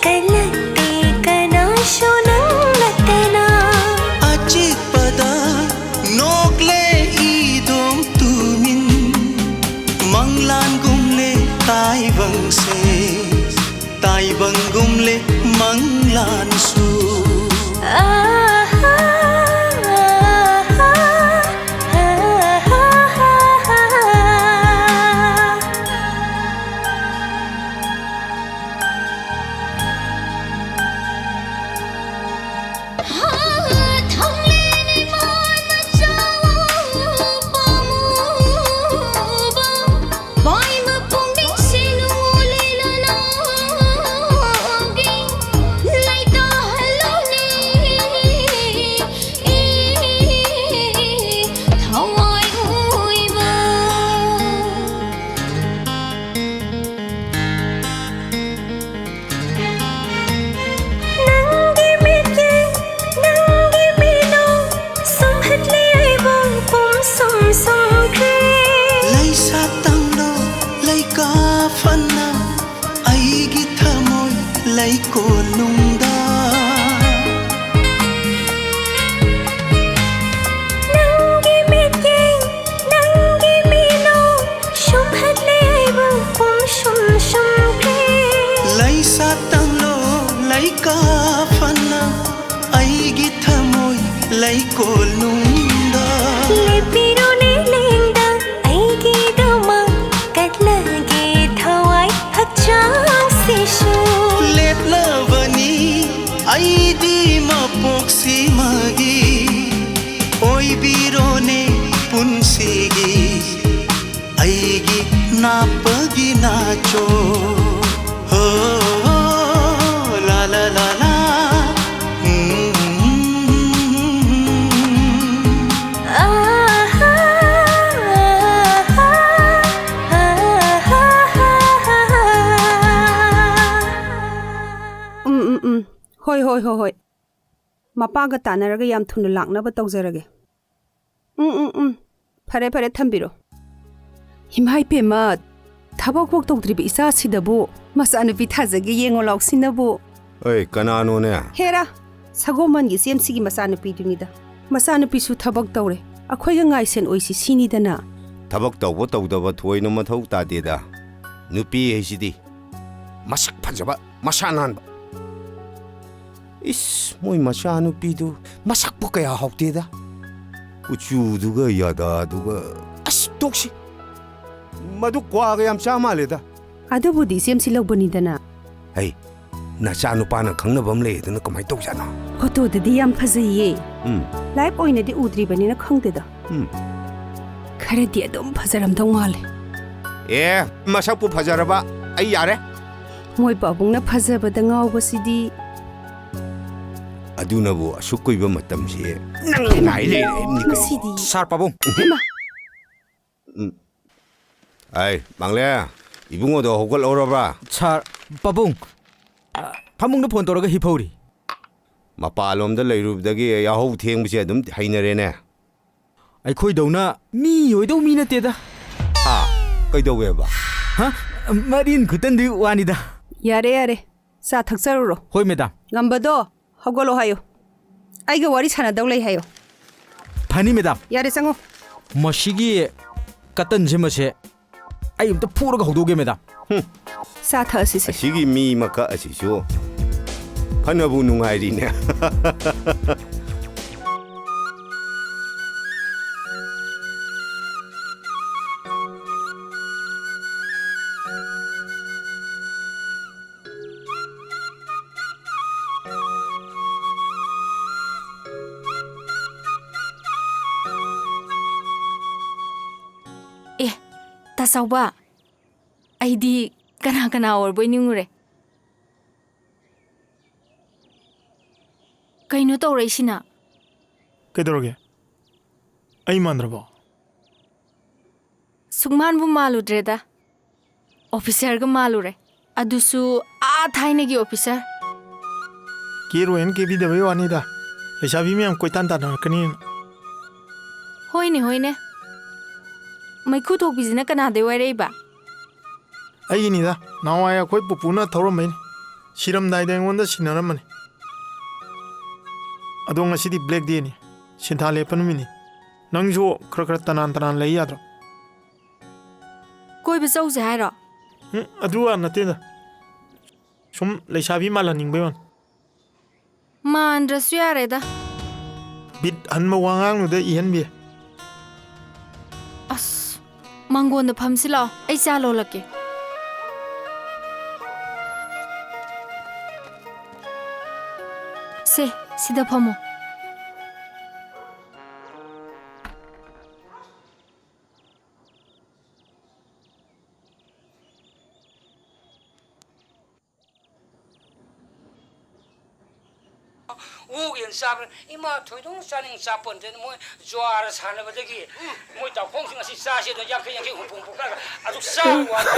कलते कना शोनंग नतना
अचिपदा नोकले ईदोम तुमिन मंगलान गुमले ताइबंग गुमले मंगलान सु
ꯍꯣꯏ ꯃꯄꯥꯒ ꯇꯥꯟꯅꯔꯒ ꯌꯥꯝ ꯊꯨꯅ ꯂꯥꯛꯅꯕ ꯇꯧꯖꯔꯒꯦ ꯐꯔꯦ ꯊꯝꯕꯤꯔꯣ ꯏꯃꯥ ꯏꯄꯦꯝꯃ ꯊꯕꯛ ꯐꯥꯎ ꯇꯧꯗ꯭ꯔꯤꯕ ꯏꯆꯥꯁꯤꯗꯕꯨ ꯃꯆꯥꯅꯨꯄꯤ ꯊꯥꯖꯒꯦ ꯌꯦꯡꯉꯣ ꯂꯥꯎꯁꯤꯅꯕꯨ
ꯑꯩ ꯀꯅꯥꯅꯣꯅꯦ
ꯍꯦꯔꯥ ꯁꯒꯣꯃꯟꯒꯤ ꯆꯦꯝꯁꯤꯒꯤ ꯃꯆꯥꯅꯨꯄꯤꯗꯨꯅꯤꯗ ꯃꯆꯥꯅꯨꯄꯤꯁꯨ ꯊꯕꯛ ꯇꯧꯔꯦ ꯑꯩꯈꯣꯏꯒ ꯉꯥꯏꯁꯦꯟ ꯑꯣꯏꯁꯤ ꯁꯤꯅꯤꯗꯅ
ꯊꯕꯛ ꯇꯧꯕ ꯇꯧꯗꯕ ꯊꯣꯏꯅ ꯃꯊꯧ ꯇꯥꯗꯦꯗ ꯅꯨꯄꯤ ꯍꯥꯏꯁꯤꯗꯤ ꯃꯁꯛ ꯐꯖꯕ ꯃꯁꯥ ꯅꯥꯟꯕ 이스 뭐이 마샤 누피도 마삭보 그야 혹대다 kuchuduga yadaduga as tokshi madu kwaga yam chamaleda
adubudi semsi lobonidana
hey nacha nupana khangnabam leedana kamai tokjana
photo didi yam phajaye live oinadi udribani na khangdeda kharadi adum phajaram dong male
masapu phajaraba ai yare
moi babungna phajabada ngawbasidi
adunabu asukoiba matamsi nai le
masidi
sar pabung
ai mangle ibungodo hogol oraba
sar pabung pamungna phone toraga hipori
mapalomda leirubdagi yahou thengbusi adum hainarene
ai khoi dawna mi oido mi nateda
ha kaidoweba
ha marin khutandu wanida
yare sa thakcharuro
hoi madam
ngambado hogolo hayo aiga wari sana dawlai hayo
phani madam
yare sango
mashigi katan jemase ai umta puraga hodoge madam
sa tha asisi
asigi mi maka asisu phanabu nungai ne
Tasawba aidi kana orboi ningure kaino tawrai sina
ꯀꯩꯗꯧꯔꯒꯦ ꯑꯩ ꯃꯥꯟꯗ꯭ꯔꯕꯣ
ꯁꯨꯡꯃꯥꯟꯕꯨ ꯃꯥꯜꯂꯨꯗ꯭ꯔꯦꯗ ꯑꯣꯐꯤꯁꯔꯒ ꯃꯥꯜꯂꯨꯔꯦ ꯑꯗꯨꯁꯨ ꯊꯥꯏꯅꯒꯤ officer
ꯀꯦꯔꯣꯏꯅ ꯀꯦꯕꯤꯗꯕꯩ ꯋꯥꯅꯤꯗ ꯂꯩꯁꯥꯕꯤ ꯃꯌꯥꯝ ꯀꯣꯏꯇꯥꯟ ꯇꯥꯟꯅꯔꯛꯀꯅꯤꯅ
ꯍꯣꯏꯅꯦ ꯍꯣꯏꯅꯦ ꯃꯩꯈꯨ ꯊꯣꯛꯄꯤꯁꯤꯅ ꯀꯅꯥꯗꯩ ꯋꯥꯏꯔꯛꯏꯕ
ꯑꯩꯒꯤꯅꯤꯗ ꯅꯍꯥꯟꯋꯥꯏ ꯑꯩꯈꯣꯏ ꯄꯨꯄꯨꯅ ꯊꯧꯔꯝꯕꯩꯅꯤ ꯁꯤꯔꯝꯗꯥꯏꯗ ꯑꯩꯉꯣꯟꯗ ꯁꯤꯟꯅꯔꯝꯕꯅꯤ ꯑꯗꯣ ꯉꯁꯤꯗꯤ ꯕ꯭ꯂꯦꯛ ꯗꯦꯅꯤ ꯁꯤꯟꯊꯥ ꯂꯦꯞꯄ ꯅꯨꯃꯤꯠꯅꯤ ꯅꯪꯁꯨ ꯈꯔ ꯇꯅꯥꯟ ꯇꯅꯥꯟ ꯂꯩ ꯌꯥꯗ꯭ꯔꯣ
ꯀꯣꯏꯕ ꯆꯧꯁꯦ ꯍꯥꯏꯔꯣ
ꯑꯗꯨ ꯅꯠꯇꯦꯗ ꯁꯨꯝ ꯂꯩꯁꯥꯕꯤ ꯃꯥꯜꯍꯟꯅꯤꯡꯕꯩ ꯋꯥꯅꯤ
ꯃꯥꯟꯗ꯭ꯔꯁꯨ ꯌꯥꯔꯦꯗ
ꯕꯤꯠ ꯍꯟꯕ ꯋꯥꯉꯥꯡꯗꯨꯗ ꯏꯍꯟꯕꯤ
ꯑꯁ ꯃꯥꯡꯒꯣꯟꯗ ꯐꯝꯁꯤ ꯂꯥꯛꯑꯣ ꯑꯩ ꯆꯥ ꯂꯣꯜꯂꯛꯀꯦ ꯁꯦ ꯁꯤꯗ ꯐꯝꯃꯣ
ꯎꯒꯦꯅ ꯆꯥꯕꯅꯤ ꯏꯃꯥ ꯊꯣꯏꯗꯣꯛꯅ ꯆꯥꯅꯤꯡ ꯆꯥꯄꯣꯟꯇꯦ ꯃꯣꯏ ꯖ꯭ꯋꯥꯔ ꯁꯥꯟꯅꯕꯗꯒꯤ ꯃꯣꯏ ꯇꯥꯎꯈꯣꯡꯁꯤꯡ ꯑꯁꯤ ꯆꯥꯁꯦꯗ ꯌꯥꯡꯈꯩ ꯍꯨꯝꯐꯨ ꯄꯨꯈ꯭ꯔꯒ ꯑꯗꯨ ꯆꯥꯕ ꯋꯥꯅꯤ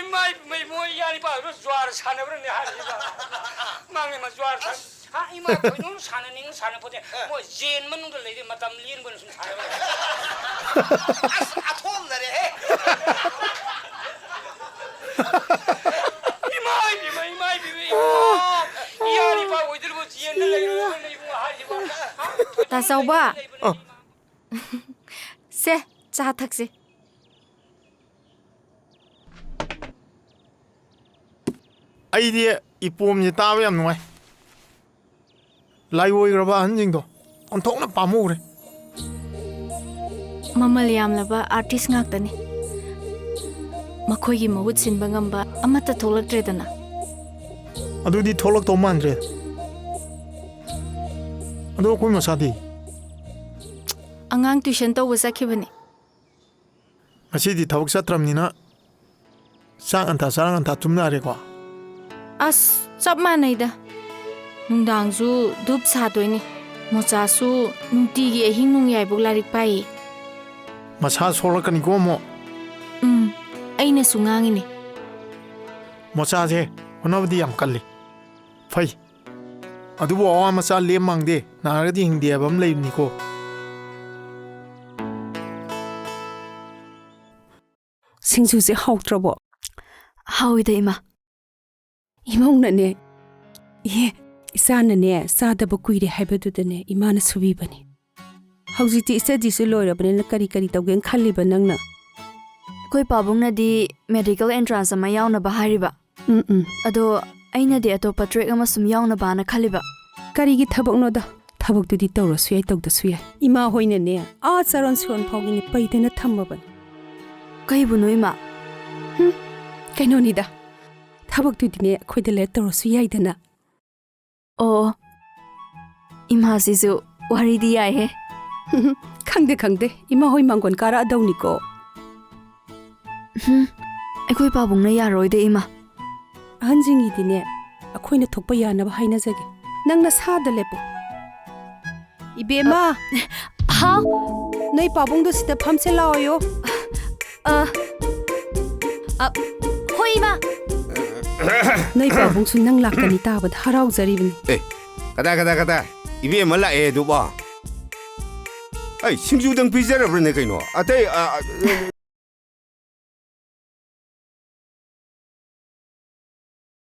ꯏꯃꯥꯏ ꯃꯣꯏ ꯌꯥꯅꯤꯄꯥ ꯖ꯭ꯋꯥꯔ ꯁꯥꯟꯅꯕ꯭ꯔꯅꯦ ꯍꯥꯏꯔꯤꯕ ꯃꯥꯡꯉꯦ ꯃꯥ ꯖ꯭ꯋꯥꯔ ꯏꯃꯥ ꯊꯣꯏꯗꯣꯛꯅ ꯁꯥꯟꯅꯅꯤꯡ ꯁꯥꯟꯅꯄꯣꯟꯇꯦ ꯃꯣꯏ ꯖꯦꯟ ꯃꯅꯨꯡꯗ ꯂꯩꯔꯤ ꯃꯇꯝ ꯂꯦꯟꯕꯅ ꯁꯨꯝ ꯁꯥꯟꯅꯕ ꯑꯁ ꯑꯊꯣꯝꯅꯔꯦꯍꯦ
ꯇꯥꯆꯧꯕ ꯁꯦ ꯆꯥ ꯊꯛꯁꯤ
ꯑꯩꯗꯤ ꯏꯄꯣꯝꯁꯦ ꯇꯥꯕ ꯌꯥꯝ ꯅꯨꯡꯉꯥꯏ ꯂꯥꯏꯑꯣꯏꯈ꯭ꯔꯕ ꯑꯍꯟꯁꯤꯡꯗꯣ ꯑꯣꯟꯊꯣꯛꯅ ꯄꯥꯝꯃꯨꯈ꯭ꯔꯦ
ꯃꯃꯜ ꯌꯥꯝꯂꯕ ꯑꯥꯔꯇꯤꯁ ꯉꯥꯛꯇꯅꯤ ꯃꯈꯣꯏꯒꯤ ꯃꯍꯨꯠ ꯁꯤꯟꯕ ꯉꯝꯕ ꯑꯃꯠꯇ ꯊꯣꯛꯂꯛꯇ꯭ꯔꯦꯗꯅ
ꯑꯗꯨꯗꯤ ꯊꯣꯛꯂꯛꯇꯧ ꯃꯥꯟꯗ꯭ꯔꯦ ꯑꯗꯣ ꯑꯩꯈꯣꯏ ꯃꯆꯥꯗꯤ
ꯑꯉꯥꯡ ꯇ꯭ꯌꯨꯁꯟ ꯇꯧꯕ ꯆꯠꯈꯤꯕꯅꯤ
ꯉꯁꯤꯗꯤ ꯊꯕꯛ ꯆꯠꯇ꯭ꯔꯕꯅꯤꯅ ꯆꯥꯛ ꯉꯟꯇꯥ ꯆꯥꯔ ꯉꯟꯇꯥ ꯇꯨꯝꯅꯔꯦꯀꯣ
ꯑꯁ ꯆꯞ ꯃꯥꯟꯅꯩꯗ ꯅꯨꯡꯗꯥꯡꯁꯨ ꯙꯨꯞ ꯁꯥꯗꯣꯏꯅꯤ ꯃꯣꯆꯥꯁꯨ ꯅꯨꯡꯇꯤꯒꯤ ꯑꯍꯤꯡ ꯅꯣꯡꯌꯥꯏꯕꯧ ꯂꯥꯏꯔꯤꯛ ꯄꯥꯏꯌꯦ
ꯃꯁꯥ ꯁꯣꯛꯂꯛꯀꯅꯤꯀꯣ ꯑꯃꯨꯛ
ꯑꯩꯅꯁꯨ ꯉꯥꯡꯉꯤꯅꯤ
ꯃꯣꯆꯥꯁꯦ ꯍꯣꯠꯅꯕꯗꯤ ꯌꯥꯝ ꯀꯜꯂꯤ ꯐꯩ ꯑꯗꯨꯕꯨ ꯑꯋꯥ ꯃꯆꯥ ꯂꯦꯝ ꯃꯥꯡꯗꯦ ꯅꯥꯔꯒꯗꯤ ꯍꯤꯡꯗꯦ ꯍꯥꯏꯕ ꯑꯃ ꯂꯩꯕꯅꯤꯀꯣ
ꯁꯤꯡꯖꯨꯁꯦ ꯍꯥꯎꯇ꯭ꯔꯕꯣ
ꯍꯥꯎꯏꯗ ꯏꯃꯥ
ꯏꯃꯧꯅꯅꯦ ꯏꯆꯥꯅꯅꯦ ꯆꯥꯗꯕ ꯀꯨꯏꯔꯦ ꯍꯥꯏꯕꯗꯨꯗꯅꯦ ꯏꯃꯥꯅ ꯁꯨꯕꯤꯕꯅꯤ ꯍꯧꯖꯤꯛꯇꯤ ꯏꯁꯇꯗꯤꯁꯨ ꯂꯣꯏꯔꯕꯅꯤꯅ ꯀꯔꯤ ꯇꯧꯒꯦꯅ ꯈꯜꯂꯤꯕ ꯅꯪꯅ
ꯑꯩꯈꯣꯏ ꯄꯥꯕꯨꯡꯅꯗꯤ ꯃꯦꯗꯤꯀꯦꯜ ꯑꯦꯟꯇ꯭ꯔꯥꯟꯁ ꯑꯃ ꯌꯥꯎꯅꯕ ꯍꯥꯏꯔꯤꯕ ꯑꯗꯣ ꯑꯩꯅꯗꯤ ꯑꯇꯣꯞꯄ ꯇ꯭ꯔꯦꯛ ꯑꯃ ꯁꯨꯝ ꯌꯥꯎꯅꯕꯅ ꯈꯜꯂꯤꯕ
ꯀꯔꯤꯒꯤ ꯊꯕꯛꯅꯣꯗ ꯊꯕꯛꯇꯨꯗꯤ ꯇꯧꯔꯁꯨ ꯌꯥꯏ ꯇꯧꯗꯁꯨ ꯌꯥꯏ ꯏꯃꯥ ꯍꯣꯏꯅꯅꯦ ꯆꯔꯣꯟ ꯁꯨꯔꯣꯟ ꯐꯥꯎꯒꯤꯅꯦ ꯄꯩꯗꯅ ꯊꯝꯃꯕꯅꯤ
ꯀꯩꯕꯨꯅꯣ ꯏꯃꯥ
ꯀꯩꯅꯣꯅꯤꯗ ꯊꯕꯛꯇꯨꯗꯤꯅꯦ ꯑꯩꯈꯣꯏꯗ ꯂꯦꯠ ꯇꯧꯔꯁꯨ ꯌꯥꯏꯗꯅ
ꯑꯣ ꯏꯃꯥꯁꯤꯁꯨ ꯋꯥꯔꯤꯗꯤ ꯌꯥꯏꯍꯦ
ꯈꯪꯗꯦ ꯏꯃꯥ ꯍꯣꯏ ꯃꯥꯡꯒꯣꯟ ꯀꯥꯔꯛꯑꯗꯧꯅꯤꯀꯣ
ꯑꯩꯈꯣꯏ ꯄꯥꯕꯨꯡꯅ ꯌꯥꯔꯣꯏꯗ ꯏꯃꯥ
ꯑꯍꯟꯁꯤꯡꯒꯤꯗꯤꯅꯦ ꯑꯩꯈꯣꯏꯅ ꯊꯣꯛꯄ ꯌꯥꯅꯕ ꯍꯥꯏꯅꯖꯒꯦ ꯅꯪꯅ ꯁꯥꯗ ꯂꯦꯞꯄꯨ ꯏꯕꯦꯝꯃ
ꯍꯥꯎ
ꯅꯣꯏ ꯄꯥꯕꯨꯡꯗꯣ ꯁꯤꯗ ꯐꯝꯁꯦ ꯂꯥꯛꯑꯣꯌꯣ
ꯍꯣꯏ ꯏꯃꯥ
ꯅꯣꯏ ꯄꯥꯕꯨꯡꯁꯨ ꯅꯪ ꯂꯥꯛꯀꯅꯤ ꯇꯥꯕꯗ ꯍꯔꯥꯎꯖꯔꯤꯕꯅꯤ
ꯀꯗꯥꯏ 이비에 말라 애도 봐. 아이 싱주등 비자라버네 그이노. 아따이